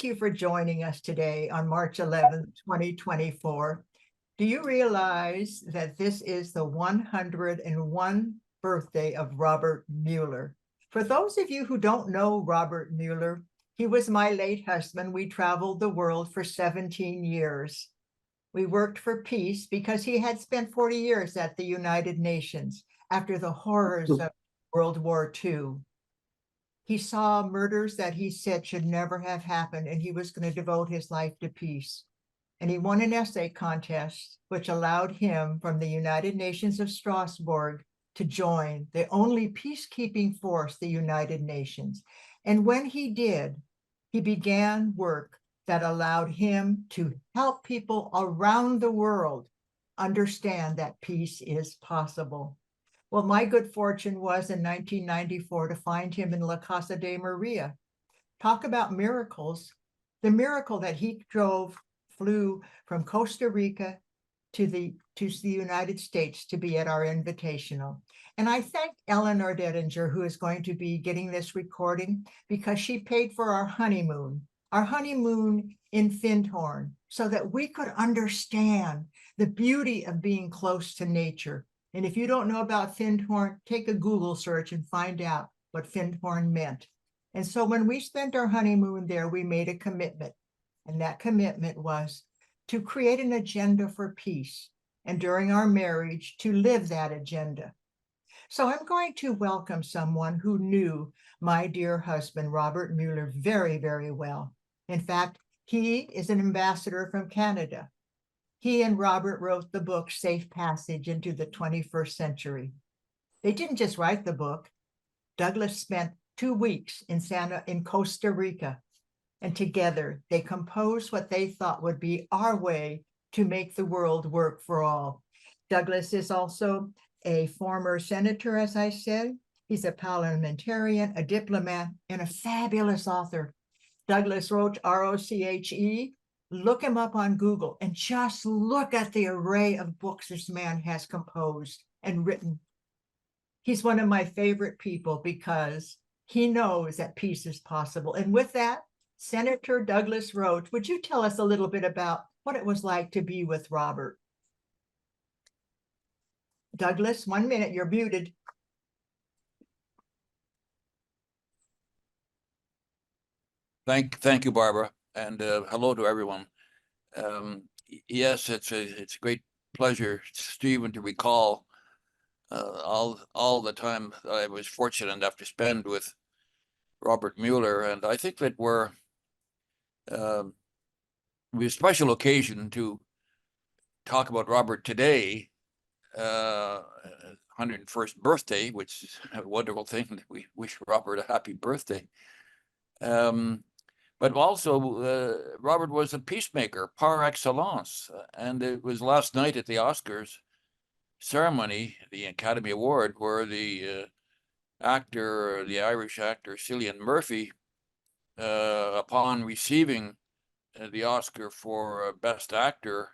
you for joining us today on March 11th, 2024. Do you realize that this is the 101st birthday of Robert Muller? For those of you who don't know Robert Muller, he was my late husband. We traveled the world for 17 years. We worked for peace because he had spent 40 years at the United Nations after the horrors of World War II. He saw murders that he said should never have happened, and he was going to devote his life to peace. And he won an essay contest, which allowed him from the United Nations of Strasbourg to join the only peacekeeping force, the United Nations. And when he did, he began work that allowed him to help people around the world understand that peace is possible. Well, my good fortune was in 1994 to find him in La Casa de Maria. Talk about miracles. The miracle that he flew from Costa Rica to the United States to be at our invitational. And I thank Eleanor Dedinger, who is going to be getting this recording, because she paid for our honeymoon in Findhorn, so that we could understand the beauty of being close to nature. And if you don't know about Findhorn, take a Google search and find out what Findhorn meant. And so when we spent our honeymoon there, we made a commitment. And that commitment was to create an agenda for peace, and during our marriage, to live that agenda. So I'm going to welcome someone who knew my dear husband, Robert Muller, very, very well. In fact, he is an ambassador from Canada. He and Robert wrote the book, Safe Passage into the 21st Century. They didn't just write the book. Douglas spent 2 weeks in Costa Rica, and together they composed what they thought would be our way to make the world work for all. Douglas is also a former senator, as I said. He's a parliamentarian, a diplomat, and a fabulous author. Douglas wrote R-O-C-H-E. Look him up on Google and just look at the array of books this man has composed and written. He's one of my favorite people because he knows that peace is possible. And with that, Senator Douglas Roach, would you tell us a little bit about what it was like to be with Robert? Douglas, 1 minute, you're muted. Thank you, Barbara, and hello to everyone. Yes, it's a great pleasure, Stephen, to recall all the time I was fortunate enough to spend with Robert Muller, and I think that we have a special occasion to talk about Robert today, 101st birthday, which is a wonderful thing. We wish Robert a happy birthday. But also, Robert was a peacemaker par excellence. And it was last night at the Oscars ceremony, the Academy Award, where the Irish actor, Cillian Murphy, upon receiving the Oscar for Best Actor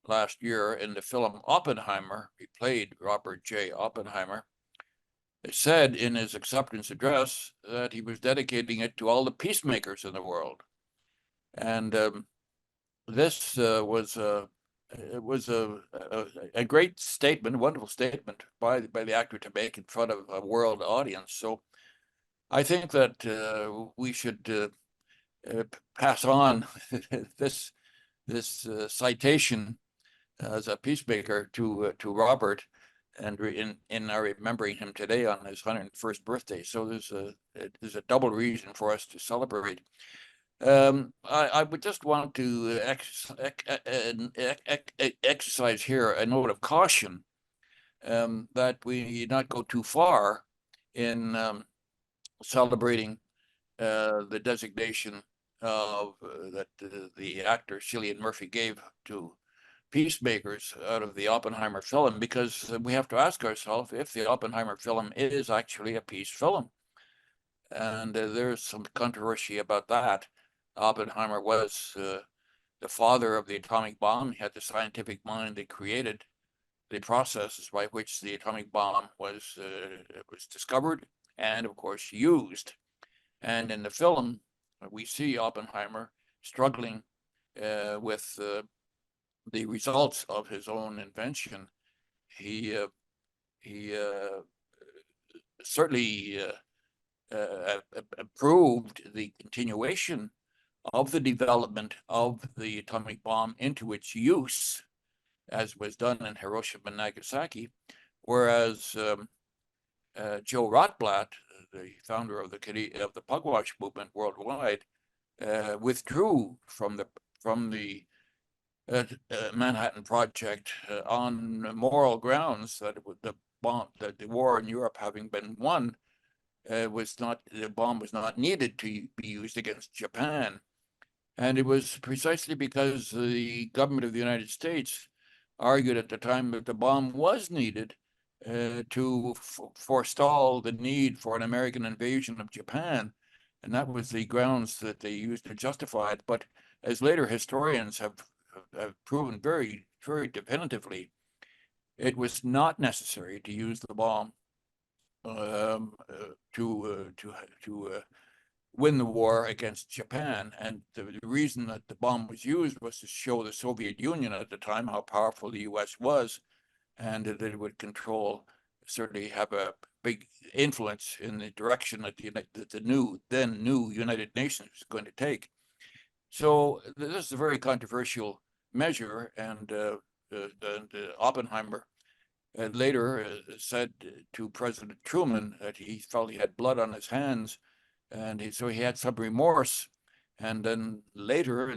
last year in the film Oppenheimer, he played Robert J. Oppenheimer, said in his acceptance address that he was dedicating it to all the peacemakers in the world. And this was a great statement, a wonderful statement by the actor to make in front of a world audience. So I think that we should pass on this citation as a peacemaker to Robert, and in our remembering him today on his 101st birthday. So there's a double reason for us to celebrate. I would just want to exercise here a note of caution, that we not go too far in celebrating the designation of that the actor Cillian Murphy gave to peacemakers out of the Oppenheimer film, because we have to ask ourselves if the Oppenheimer film is actually a peace film. And there's some controversy about that. Oppenheimer was the father of the atomic bomb. He had the scientific mind that created the processes by which the atomic bomb was discovered and, of course, used. And in the film, we see Oppenheimer struggling with the results of his own invention, he certainly approved the continuation of the development of the atomic bomb into its use, as was done in Hiroshima and Nagasaki, whereas Joe Rotblat, the founder of the Pugwash movement worldwide, withdrew from the Manhattan Project on moral grounds that the war in Europe having been won, the bomb was not needed to be used against Japan. And it was precisely because the government of the United States argued at the time that the bomb was needed to forestall the need for an American invasion of Japan. And that was the grounds that they used to justify it. But as later historians have proven very, very definitively, it was not necessary to use the bomb to win the war against Japan. And the reason that the bomb was used was to show the Soviet Union at the time how powerful the US was, and that it would certainly have a big influence in the direction that the then new United Nations was going to take. So this is a very controversial measure, and Oppenheimer later said to President Truman that he felt he had blood on his hands, and so he had some remorse. And then later,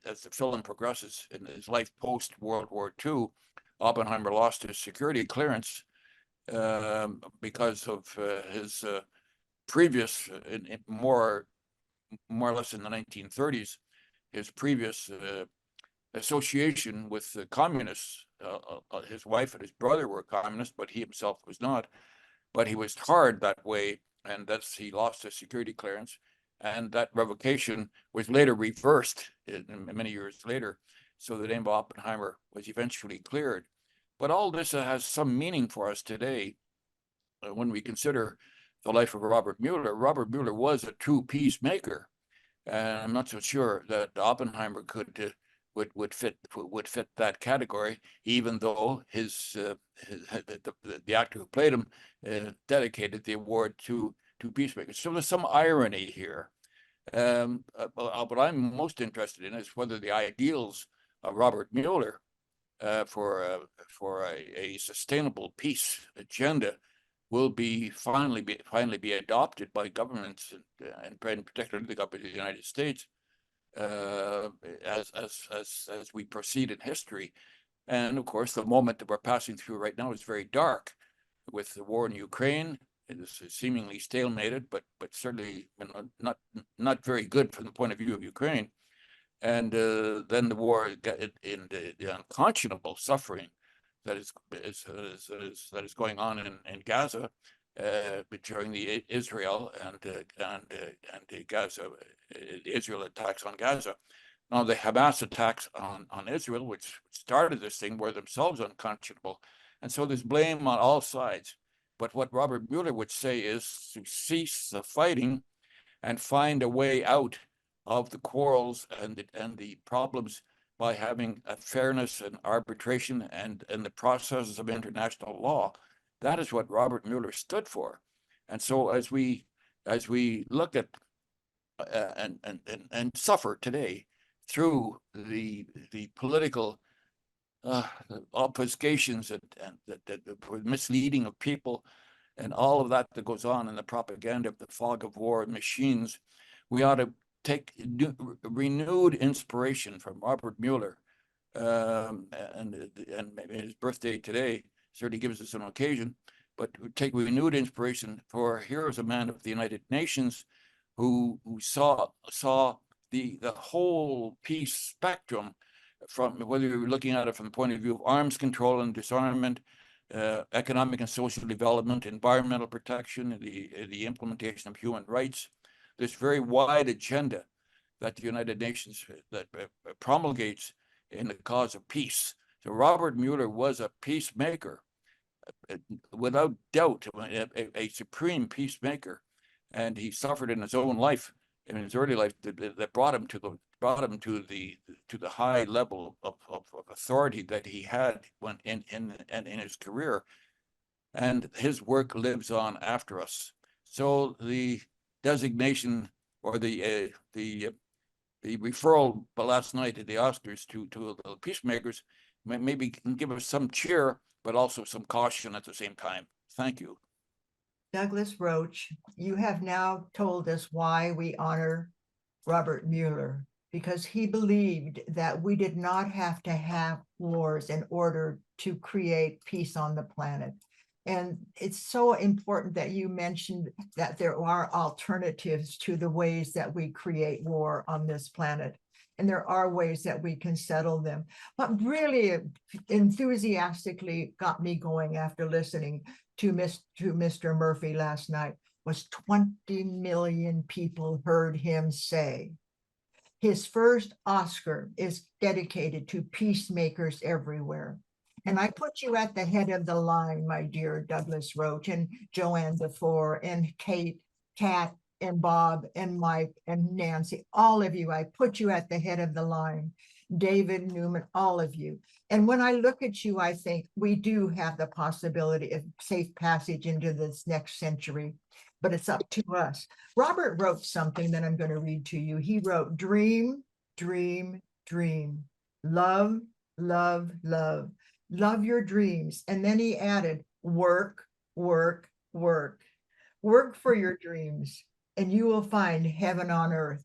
as the film progresses in his life post World War II, Oppenheimer lost his security clearance because of his previous, more or less in the 1930s, his previous association with the communists. His wife and his brother were communists, but he himself was not. But he was tarred that way, and he lost his security clearance. And that revocation was later reversed many years later. So the name of Oppenheimer was eventually cleared. But all this has some meaning for us today when we consider the life of Robert Muller. Robert Muller was a true peacemaker. And I'm not so sure that Oppenheimer would fit that category, even though the actor who played him dedicated the award to Peacemaker. So there's some irony here. What I'm most interested in is whether the ideals of Robert Muller for a sustainable peace agenda will finally be adopted by governments, and particularly the government of the United States, as we proceed in history. And of course, the moment that we're passing through right now is very dark, with the war in Ukraine. It is seemingly stalemated, but certainly not very good from the point of view of Ukraine. And then the war in the unconscionable suffering that is going on in Gaza during the Israel attacks on Gaza. Now the Hamas attacks on Israel, which started this thing, were themselves unconscionable, and so there's blame on all sides. But what Robert Muller would say is to cease the fighting and find a way out of the quarrels and the problems by having a fairness and arbitration and the processes of international law. That is what Robert Muller stood for. And so as we look at and suffer today through the political obfuscations and the misleading of people and all of that goes on in the propaganda of the fog of war machines, we ought to take renewed inspiration from Robert Muller, and his birthday today certainly gives us an occasion, but take renewed inspiration for here is a man of the United Nations who saw the whole peace spectrum, from whether you're looking at it from the point of view of arms control and disarmament, economic and social development, environmental protection, the implementation of human rights, this very wide agenda that the United Nations that promulgates in the cause of peace. So Robert Muller was a peacemaker, without doubt, a supreme peacemaker, and he suffered in his own life, in his early life, that brought him to brought him to the high level of authority that he had when in his career, and his work lives on after us. So the designation or the referral last night at the Oscars to the Peacemakers maybe can give us some cheer, but also some caution at the same time. Thank you. Douglas Roach, you have now told us why we honor Robert Muller, because he believed that we did not have to have wars in order to create peace on the planet. And it's so important that you mentioned that there are alternatives to the ways that we create war on this planet. And there are ways that we can settle them. What really enthusiastically got me going after listening to Mr. Murphy last night was 20 million people heard him say his first Oscar is dedicated to peacemakers everywhere. And I put you at the head of the line, my dear Douglas Roach and Joanne DeFore and Kate, Kat, and Bob and Mike and Nancy, all of you, I put you at the head of the line. David Newman, all of you. And when I look at you, I think we do have the possibility of safe passage into this next century, but it's up to us. Robert wrote something that I'm going to read to you. He wrote, dream, dream, dream, love, love, love, love your dreams. And then he added, work, work, work, work for your dreams, and you will find heaven on earth.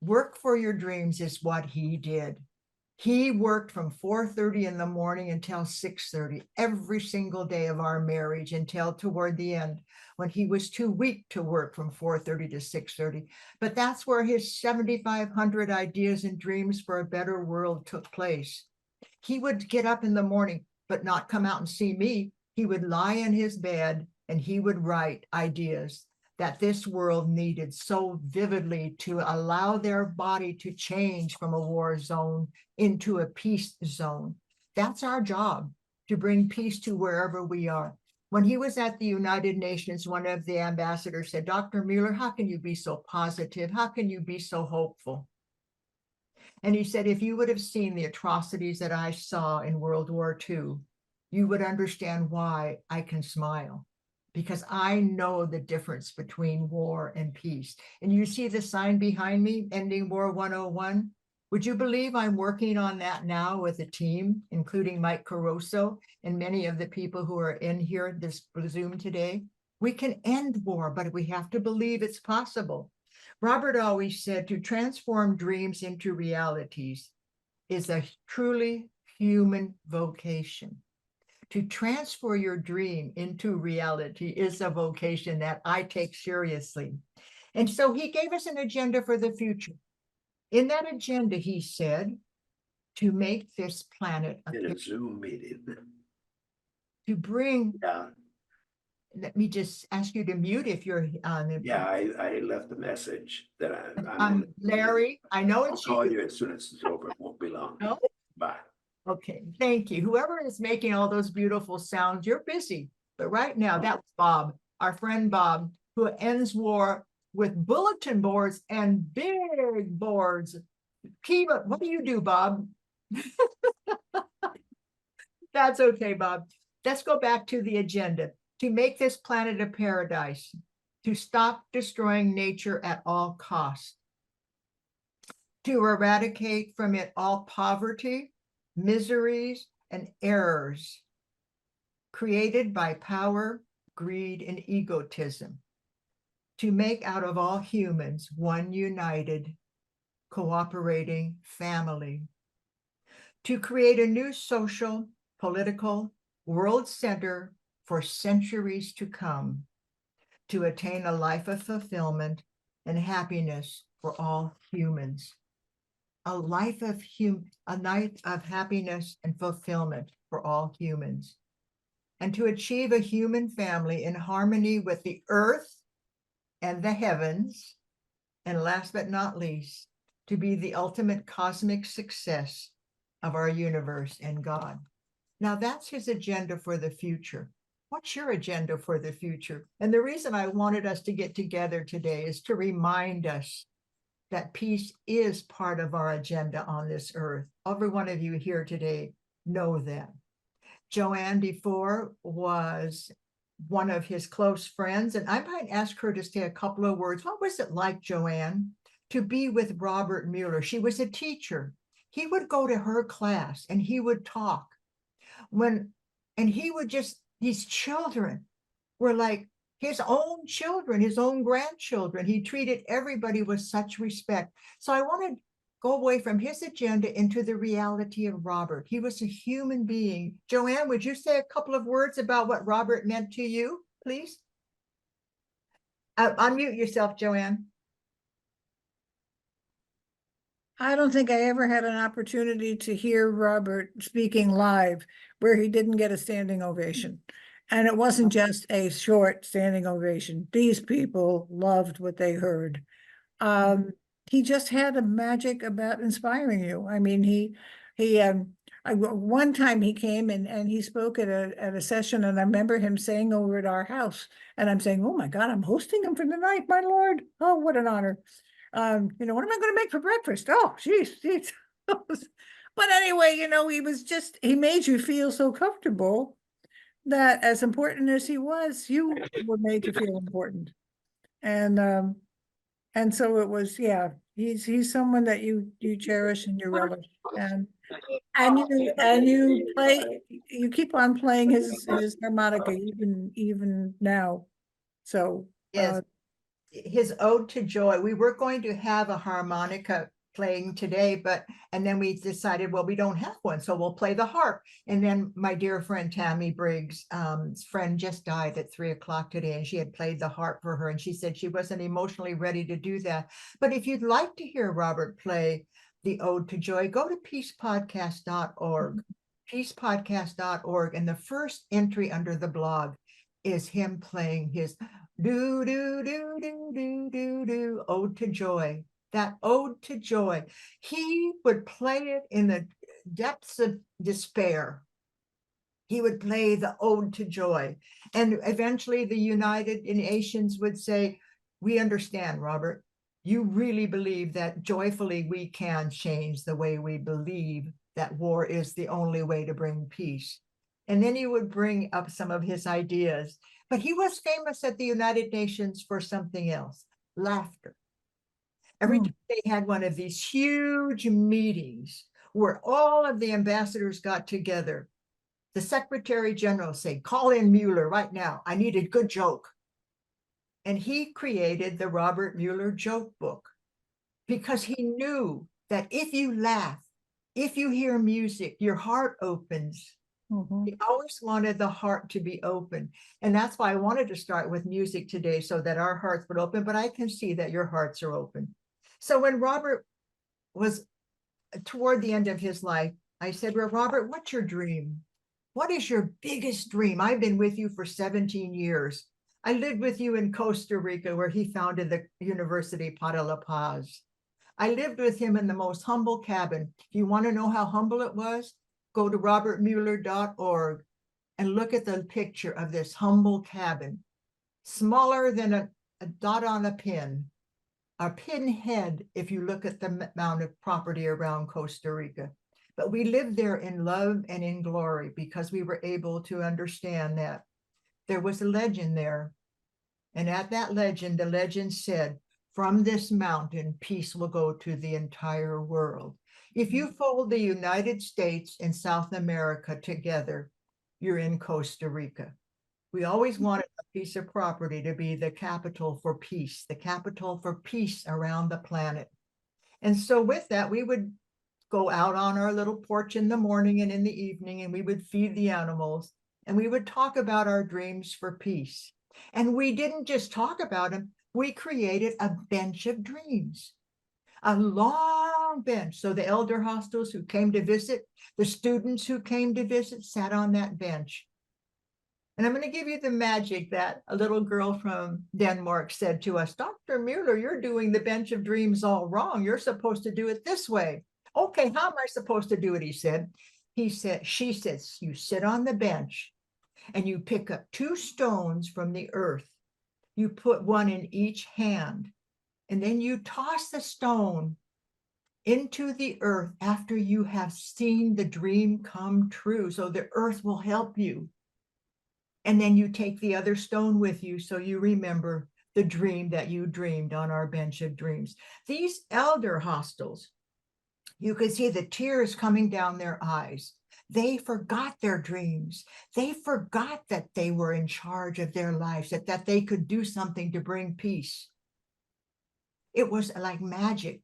Work for your dreams is what he did. He worked from 4:30 in the morning until 6:30 every single day of our marriage until toward the end when he was too weak to work from 4:30 to 6:30. But that's where his 7,500 ideas and dreams for a better world took place. He would get up in the morning, but not come out and see me. He would lie in his bed and he would write ideas that this world needed so vividly to allow their body to change from a war zone into a peace zone. That's our job, to bring peace to wherever we are. When he was at the United Nations, one of the ambassadors said, Dr. Muller, how can you be so positive? How can you be so hopeful? And he said, if you would have seen the atrocities that I saw in World War II, you would understand why I can smile. Because I know the difference between war and peace. And you see the sign behind me, Ending War 101? Would you believe I'm working on that now with a team, including Mike Caruso and many of the people who are in here, this Zoom today? We can end war, but we have to believe it's possible. Robert always said to transform dreams into realities is a truly human vocation. To transfer your dream into reality is a vocation that I take seriously. And so he gave us an agenda for the future. In that agenda, he said, to make this planet in a Zoom meeting. To bring, Yeah, let me just ask you to mute if you're on. yeah, I left a message that I'm Larry, I know I'll it's call you. you as soon as it's over. It won't be long. No? Bye. Okay, thank you. Whoever is making all those beautiful sounds, you're busy. But right now, that was Bob, our friend Bob, who ends war with bulletin boards and big boards. Kiva, what do you do, Bob? That's okay, Bob. Let's go back to the agenda. To make this planet a paradise, to stop destroying nature at all costs, to eradicate from it all poverty, miseries, and errors created by power, greed, and egotism, to make out of all humans one united, cooperating family, to create a new social, political, world center for centuries to come, to attain a life of fulfillment and happiness for all humans. A life of happiness and fulfillment for all humans, and to achieve a human family in harmony with the earth and the heavens, and last but not least, to be the ultimate cosmic success of our universe and God. Now that's his agenda for the future. What's your agenda for the future? And the reason I wanted us to get together today is to remind us that peace is part of our agenda on this earth. Every one of you here today know that. Joanne before was one of his close friends, and I might ask her to say a couple of words. What was it like, Joanne, to be with Robert Muller? She was a teacher. He would go to her class and he would talk. And he would just, these children were like his own children, his own grandchildren. He treated everybody with such respect. So I want to go away from his agenda into the reality of Robert. He was a human being. Joanne, would you say a couple of words about what Robert meant to you, please? Unmute yourself, Joanne. I don't think I ever had an opportunity to hear Robert speaking live where he didn't get a standing ovation. And it wasn't just a short standing ovation. These people loved what they heard. He just had a magic about inspiring you. I mean, one time he came and he spoke at a session, and I remember him saying over at our house, and I'm saying, oh my God, I'm hosting him for the night, my Lord. Oh, what an honor. What am I going to make for breakfast? Oh, geez. But anyway, he made you feel so comfortable that as important as he was, you were made to feel important. And so it was, yeah, he's someone that you cherish and you relish. And you keep on playing his harmonica even now. So Yes. His ode to joy. We were going to have a harmonica playing today, and then we decided, well, we don't have one, so we'll play the harp. And then my dear friend Tammy Briggs' friend just died at 3:00 today, and she had played the harp for her, and she said she wasn't emotionally ready to do that. But if you'd like to hear Robert play the ode to joy, go to peacepodcast.org, peacepodcast.org, and the first entry under the blog is him playing his do do do do do do do ode to joy. That ode to joy, he would play it in the depths of despair. He would play the ode to joy, and eventually the United Nations would say, we understand, Robert, you really believe that joyfully we can change the way we believe that war is the only way to bring peace. And then he would bring up some of his ideas. But he was famous at the United Nations for something else, laughter. Every time they had one of these huge meetings where all of the ambassadors got together, the Secretary General said, call in Muller right now. I need a good joke. And he created the Robert Muller joke book because he knew that if you laugh, if you hear music, your heart opens. He always wanted the heart to be open. And that's why I wanted to start with music today, so that our hearts would open, but I can see that your hearts are open. So when Robert was toward the end of his life, I said, well, Robert, what's your dream? What is your biggest dream? I've been with you for 17 years. I lived with you in Costa Rica, where he founded the University Para La Paz. I lived with him in the most humble cabin. If you want to know how humble it was, go to robertmuller.org and look at the picture of this humble cabin, smaller than a dot on a pinhead if you look at the amount of property around Costa Rica. But we lived there in love and in glory because we were able to understand that there was a legend there. And at that legend, the legend said, from this mountain, peace will go to the entire world. If you fold the United States and South America together, you're in Costa Rica. We always wanted a piece of property to be the capital for peace, the capital for peace around the planet. And so with that, we would go out on our little porch in the morning and in the evening, and we would feed the animals, and we would talk about our dreams for peace. And we didn't just talk about them, we created a bench of dreams, a long bench. So the elder hostels who came to visit, the students who came to visit sat on that bench. And I'm going to give you the magic that a little girl from Denmark said to us, Dr. Muller, you're doing the bench of dreams all wrong. You're supposed to do it this way. Okay, how am I supposed to do it? She says, you sit on the bench and you pick up 2 stones from the earth. You put one in each hand, And then you toss the stone into the earth after you have seen the dream come true. So the earth will help you. And then you take the other stone with you so you remember the dream that you dreamed on our bench of dreams. These elder hostels, you could see the tears coming down their eyes. They forgot their dreams. They forgot that they were in charge of their lives, that they could do something to bring peace. It was like magic.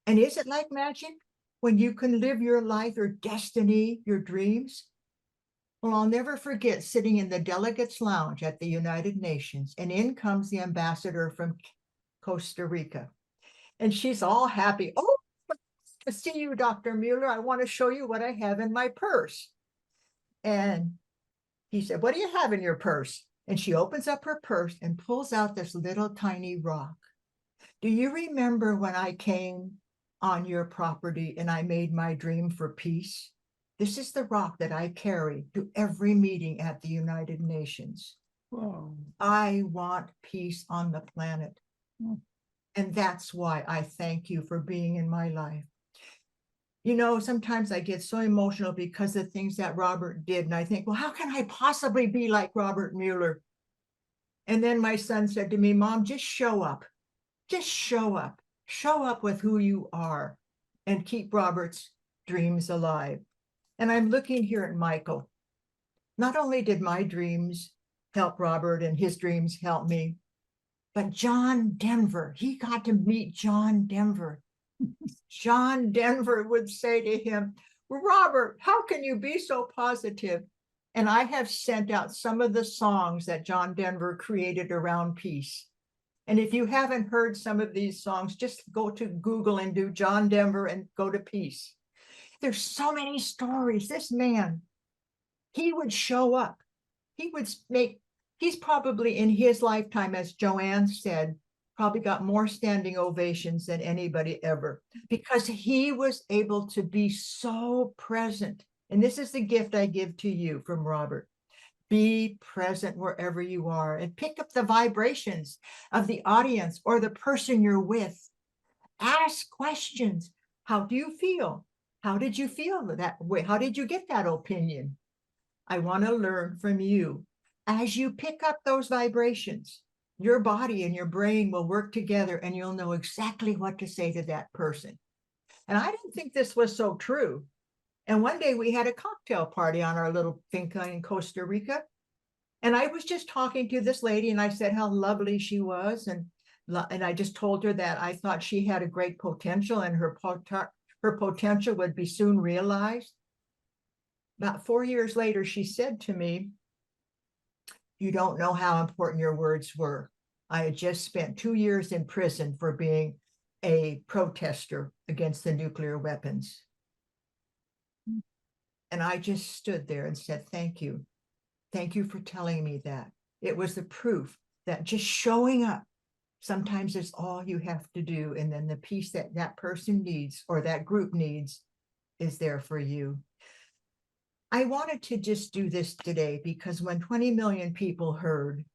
And is it like magic when you can live your life, your destiny, your dreams? Well, I'll never forget sitting in the delegates lounge at the United Nations, and in comes the ambassador from Costa Rica. And she's all happy. Oh, to see you, Dr. Muller. I want to show you what I have in my purse. And he said, what do you have in your purse? And she opens up her purse and pulls out this little tiny rock. Do you remember when I came on your property and I made my dream for peace? This is the rock that I carry to every meeting at the United Nations. Whoa. I want peace on the planet. And that's why I thank you for being in my life. You know, sometimes I get so emotional because of things that Robert did. And I think, well, how can I possibly be like Robert Muller? And then my son said to me, Mom, just show up. Just show up. Show up with who you are and keep Robert's dreams alive. And I'm looking here at Michael. Not only did my dreams help Robert and his dreams help me, but John Denver, he got to meet John Denver. John Denver would say to him, Robert, how can you be so positive? And I have sent out some of the songs that John Denver created around peace. And if you haven't heard some of these songs, just go to Google and do John Denver and go to peace. There's so many stories. This man, he would show up. He's probably in his lifetime, as Joanne said, probably got more standing ovations than anybody ever, because he was able to be so present. And this is the gift I give to you from Robert. Be present wherever you are and pick up the vibrations of the audience or the person you're with. Ask questions. How do you feel? How did you feel that way? How did you get that opinion? I want to learn from you. As you pick up those vibrations, your body and your brain will work together and you'll know exactly what to say to that person. And I didn't think this was so true. And one day we had a cocktail party on our little finca in Costa Rica. And I was just talking to this lady and I said how lovely she was. And I just told her that I thought she had a great potential and her potential would be soon realized. About 4 years later, she said to me, you don't know how important your words were. I had just spent 2 years in prison for being a protester against the nuclear weapons. And I just stood there and said, thank you. Thank you for telling me that. It was the proof that just showing up sometimes is all you have to do. And then the peace that that person needs or that group needs is there for you. I wanted to just do this today because when 20 million people heard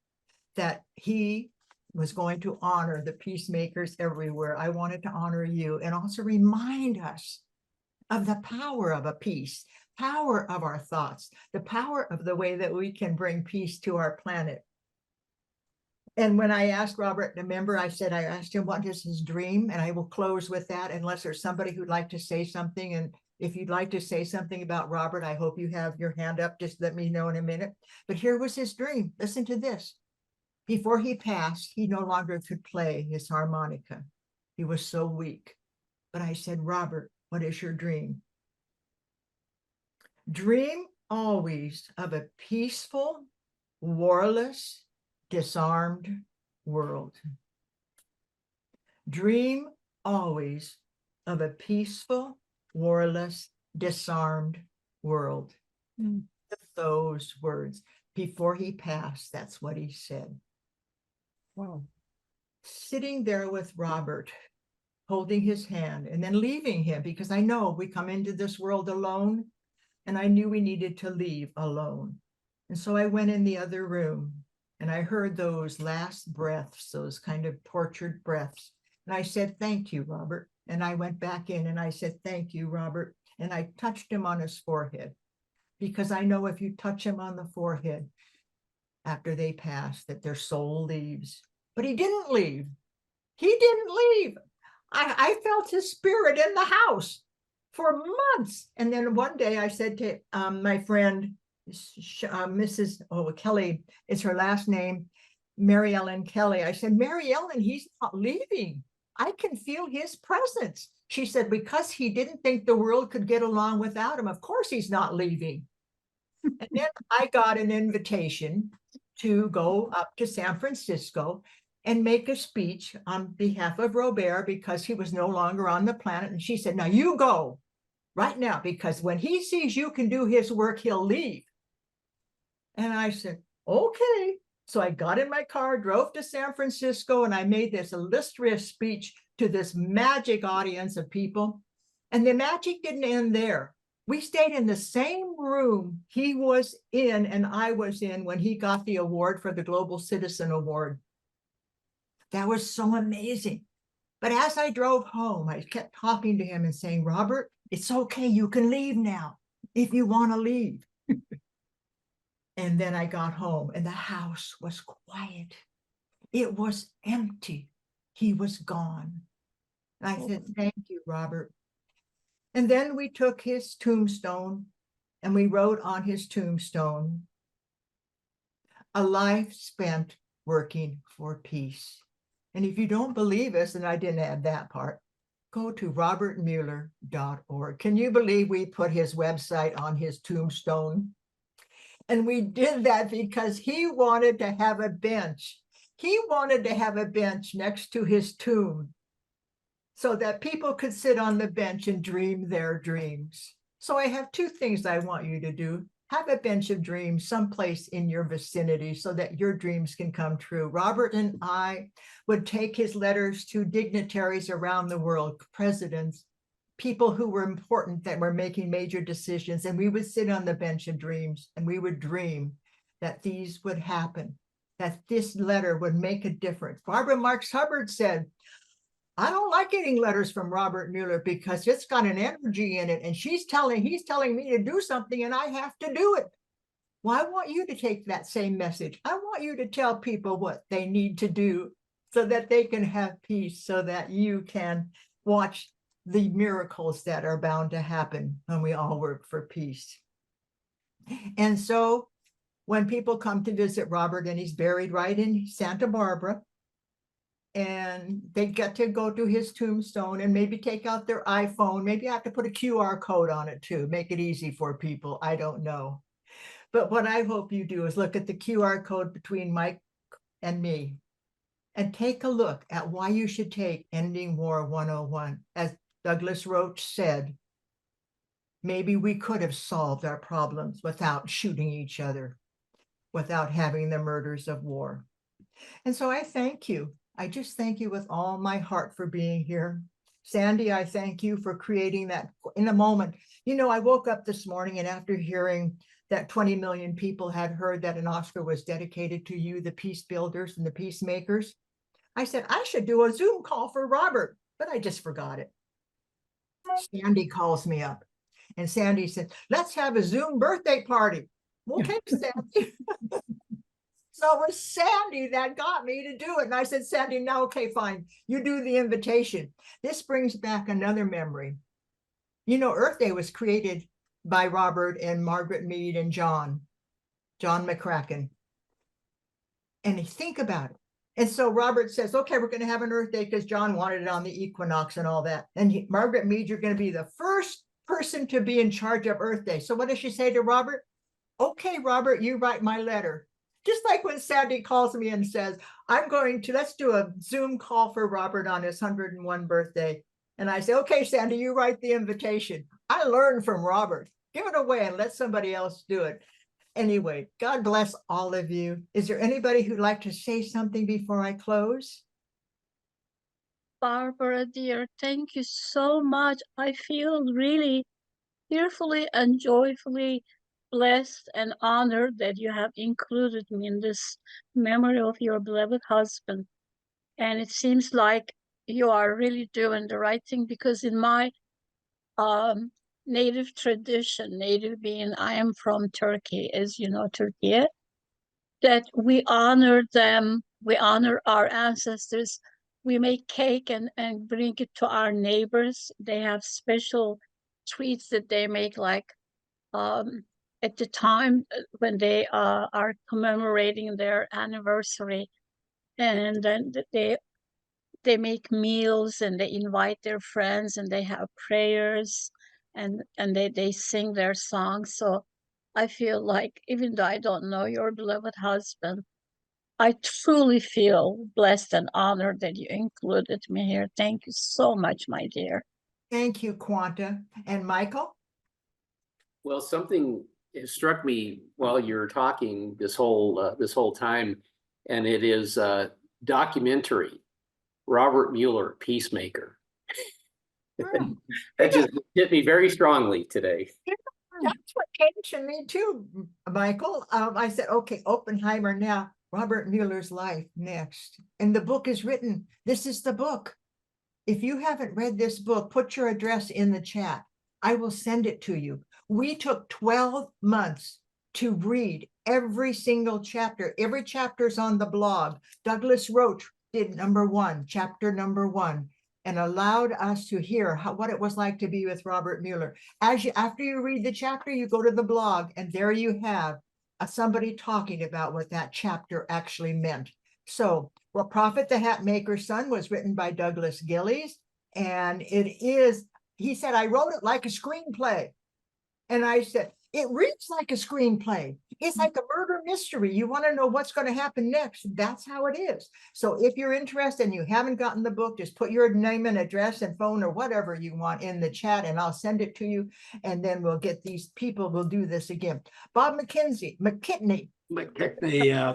that he was going to honor the peacemakers everywhere, I wanted to honor you and also remind us of the power of a peace, power of our thoughts, the power of the way that we can bring peace to our planet. And when I asked Robert, remember, I asked him what is his dream, and I will close with that unless there's somebody who'd like to say something. And if you'd like to say something about Robert, I hope you have your hand up. Just let me know in a minute. But here was his dream. Listen to this. Before he passed, he no longer could play his harmonica. He was so weak. But I said, Robert, what is your dream? Dream always of a peaceful, warless, disarmed world. Dream always of a peaceful, warless, disarmed world. Those words. Before he passed, that's what he said. Wow. Sitting there with Robert, holding his hand and then leaving him, because I know we come into this world alone, and I knew we needed to leave alone. And so I went in the other room and I heard those last breaths, those kind of tortured breaths. And I said, thank you, Robert. And I went back in and I said, thank you, Robert. And I touched him on his forehead, because I know if you touch him on the forehead after they pass, that their soul leaves. But he didn't leave. He didn't leave. I felt his spirit in the house for months. And then one day I said to my friend, Mrs. Kelly is her last name, Mary Ellen Kelly. I said, Mary Ellen, he's not leaving. I can feel his presence. She said, because he didn't think the world could get along without him. Of course he's not leaving. And then I got an invitation to go up to San Francisco and make a speech on behalf of Robert, because he was no longer on the planet. And she said, now you go right now, because when he sees you can do his work, he'll leave. And I said, okay. So I got in my car, drove to San Francisco, and I made this illustrious speech to this magic audience of people. And the magic didn't end there. We stayed in the same room he was in and I was in when he got the award for the Global Citizen Award. That was so amazing. But as I drove home, I kept talking to him and saying, Robert, it's okay. You can leave now if you want to leave. And then I got home and the house was quiet. It was empty. He was gone. And I said, thank you, Robert. And then we took his tombstone and we wrote on his tombstone, a life spent working for peace. And if you don't believe us, and I didn't add that part, go to robertmuller.org. Can you believe we put his website on his tombstone? And we did that because he wanted to have a bench. He wanted to have a bench next to his tomb so that people could sit on the bench and dream their dreams. So I have two things I want you to do. Have a bench of dreams someplace in your vicinity so that your dreams can come true. Robert and I would take his letters to dignitaries around the world, presidents, people who were important that were making major decisions, and we would sit on the bench of dreams and we would dream that these would happen, that this letter would make a difference. Barbara Marx Hubbard said, I don't like getting letters from Robert Muller because it's got an energy in it and he's telling me to do something and I have to do it. Well, I want you to take that same message. I want you to tell people what they need to do so that they can have peace, so that you can watch the miracles that are bound to happen when we all work for peace. And so when people come to visit Robert, and he's buried right in Santa Barbara, and they get to go to his tombstone and maybe take out their iPhone. Maybe I have to put a QR code on it too, make it easy for people. I don't know. But what I hope you do is look at the QR code between Mike and me and take a look at why you should take Ending War 101. As Douglas Roach said, maybe we could have solved our problems without shooting each other, without having the murders of war. And so I thank you. I just thank you with all my heart for being here. Sandy, I thank you for creating that in a moment. You know, I woke up this morning and after hearing that 20 million people had heard that an Oscar was dedicated to you, the peace builders and the peacemakers, I said, I should do a Zoom call for Robert, but I just forgot it. Sandy calls me up and Sandy said, let's have a Zoom birthday party. Okay, Sandy. So it was Sandy that got me to do it. And I said, Sandy, no, okay, fine. You do the invitation. This brings back another memory. You know, Earth Day was created by Robert and Margaret Mead and John McCracken. And think about it. And so Robert says, okay, we're going to have an Earth Day because John wanted it on the equinox and all that. And Margaret Mead, you're going to be the first person to be in charge of Earth Day. So what does she say to Robert? Okay, Robert, you write my letter. Just like when Sandy calls me and says, let's do a Zoom call for Robert on his 101 birthday. And I say, okay, Sandy, you write the invitation. I learned from Robert. Give it away and let somebody else do it. Anyway, God bless all of you. Is there anybody who'd like to say something before I close? Barbara, dear, thank you so much. I feel really fearfully and joyfully blessed and honored that you have included me in this memory of your beloved husband. And it seems like you are really doing the right thing, because in my native tradition, native being, I am from Turkey, as you know, Turkey, that we honor them, we honor our ancestors. We make cake and bring it to our neighbors. They have special treats that they make, like at the time when they are commemorating their anniversary, and then they make meals and they invite their friends and they have prayers, and they sing their songs. So I feel like, even though I don't know your beloved husband, I truly feel blessed and honored that you included me here. Thank you so much, my dear. Thank you, Quanta. And Michael? Well, something struck me while you're talking this whole time, and it is documentary. Robert Muller, Peacemaker. That just hit me very strongly today. That's what came to me too, Michael. I said, okay, Oppenheimer now, Robert Mueller's life next. And the book is written. This is the book. If you haven't read this book, put your address in the chat. I will send it to you. We took 12 months to read every single chapter. Every chapter's on the blog. Douglas Roach did chapter number 1, and allowed us to hear what it was like to be with Robert Mueller. After you read the chapter, you go to the blog, and there you have somebody talking about what that chapter actually meant. So, well, Prophet the Hat Maker's Son was written by Douglas Gillies, and he said, I wrote it like a screenplay. And I said, it reads like a screenplay. It's like a murder mystery. You want to know what's going to happen next. That's how it is. So if you're interested and you haven't gotten the book, just put your name and address and phone or whatever you want in the chat, and I'll send it to you. And then we'll get these people. We'll do this again. Bob McKinney.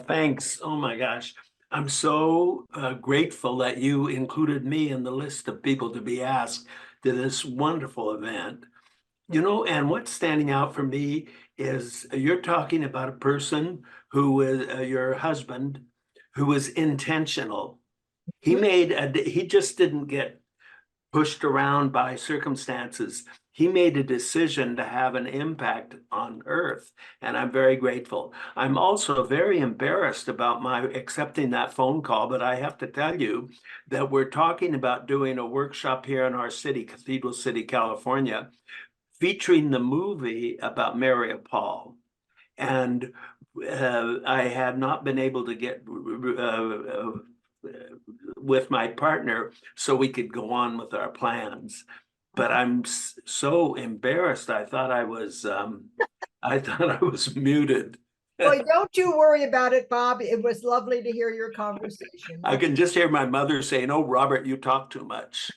Thanks. Oh my gosh. I'm so grateful that you included me in the list of people to be asked to this wonderful event. You know, and what's standing out for me is you're talking about a person who is your husband, who was intentional. He just didn't get pushed around by circumstances. He made a decision to have an impact on Earth, and I'm very grateful. I'm also very embarrassed about my accepting that phone call, but I have to tell you that we're talking about doing a workshop here in our city, Cathedral City, California, featuring the movie about Mary of Paul. And I have not been able to get with my partner so we could go on with our plans. But I'm so embarrassed. I thought I was muted. Well, don't you worry about it, Bob. It was lovely to hear your conversation. I can just hear my mother saying, "Oh, Robert, you talk too much."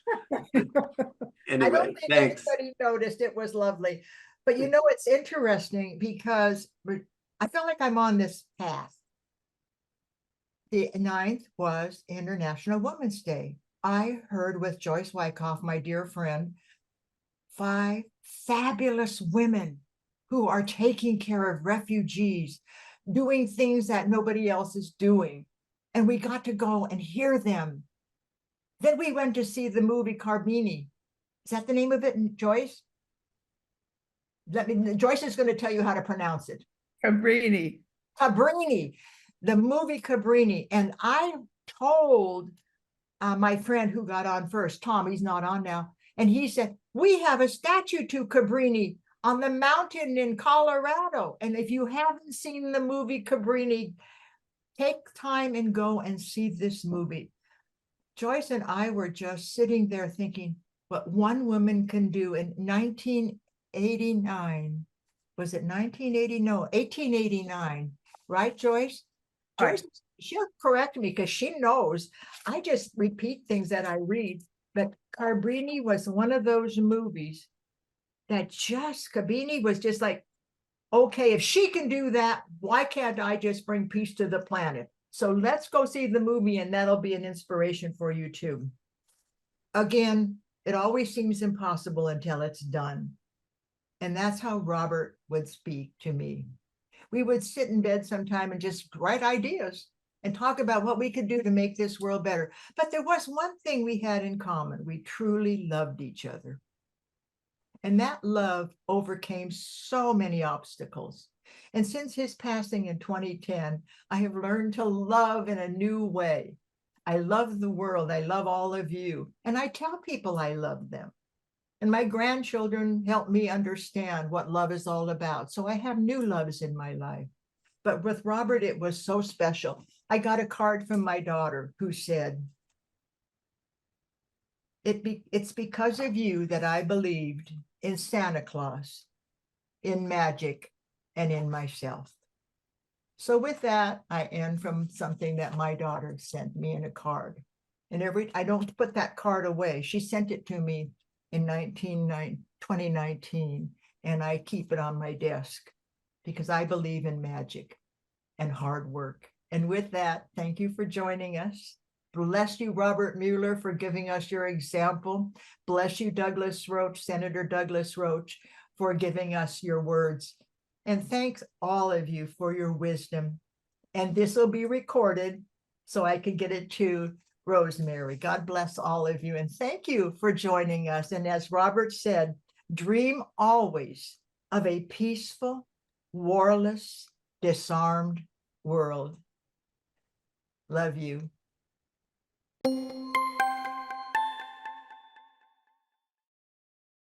Anyway, I don't think thanks. anybody noticed. It was lovely. But you know, it's interesting because I feel like I'm on this path. The 9th was International Women's Day. I heard with Joyce Wyckoff, my dear friend, 5 fabulous women who are taking care of refugees, doing things that nobody else is doing. And we got to go and hear them. Then we went to see the movie Carbini. Is that the name of it, Joyce? Joyce is going to tell you how to pronounce it. Cabrini. Cabrini, the movie Cabrini. And I told my friend who got on first, Tom, he's not on now, and he said, we have a statue to Cabrini on the mountain in Colorado. And if you haven't seen the movie Cabrini, take time and go and see this movie. Joyce and I were just sitting there thinking what one woman can do in 1989. Was it 1980? No, 1889. Right, Joyce? Right. Joyce, she'll correct me because she knows. I just repeat things that I read. But Cabrini was one of those movies that Cabrini was just like, okay, if she can do that, why can't I just bring peace to the planet? So let's go see the movie, and that'll be an inspiration for you too. Again, it always seems impossible until it's done. And that's how Robert would speak to me. We would sit in bed sometime and just write ideas. and talk about what we could do to make this world better. But there was one thing we had in common. We truly loved each other. And that love overcame so many obstacles. And since his passing in 2010, I have learned to love in a new way. I love the world. I love all of you. And I tell people I love them. And my grandchildren help me understand what love is all about. So I have new loves in my life. But with Robert, it was so special. I got a card from my daughter who said, it's because of you that I believed in Santa Claus, in magic, and in myself. So with that, I end from something that my daughter sent me in a card. And I don't put that card away. She sent it to me in 2019, and I keep it on my desk because I believe in magic and hard work. And with that, thank you for joining us. Bless you, Robert Mueller, for giving us your example. Bless you, Douglas Roach, Senator Douglas Roach, for giving us your words. And thanks all of you for your wisdom. And this will be recorded so I can get it to Rosemary. God bless all of you. And thank you for joining us. And as Robert said, dream always of a peaceful, warless, disarmed world. Love you.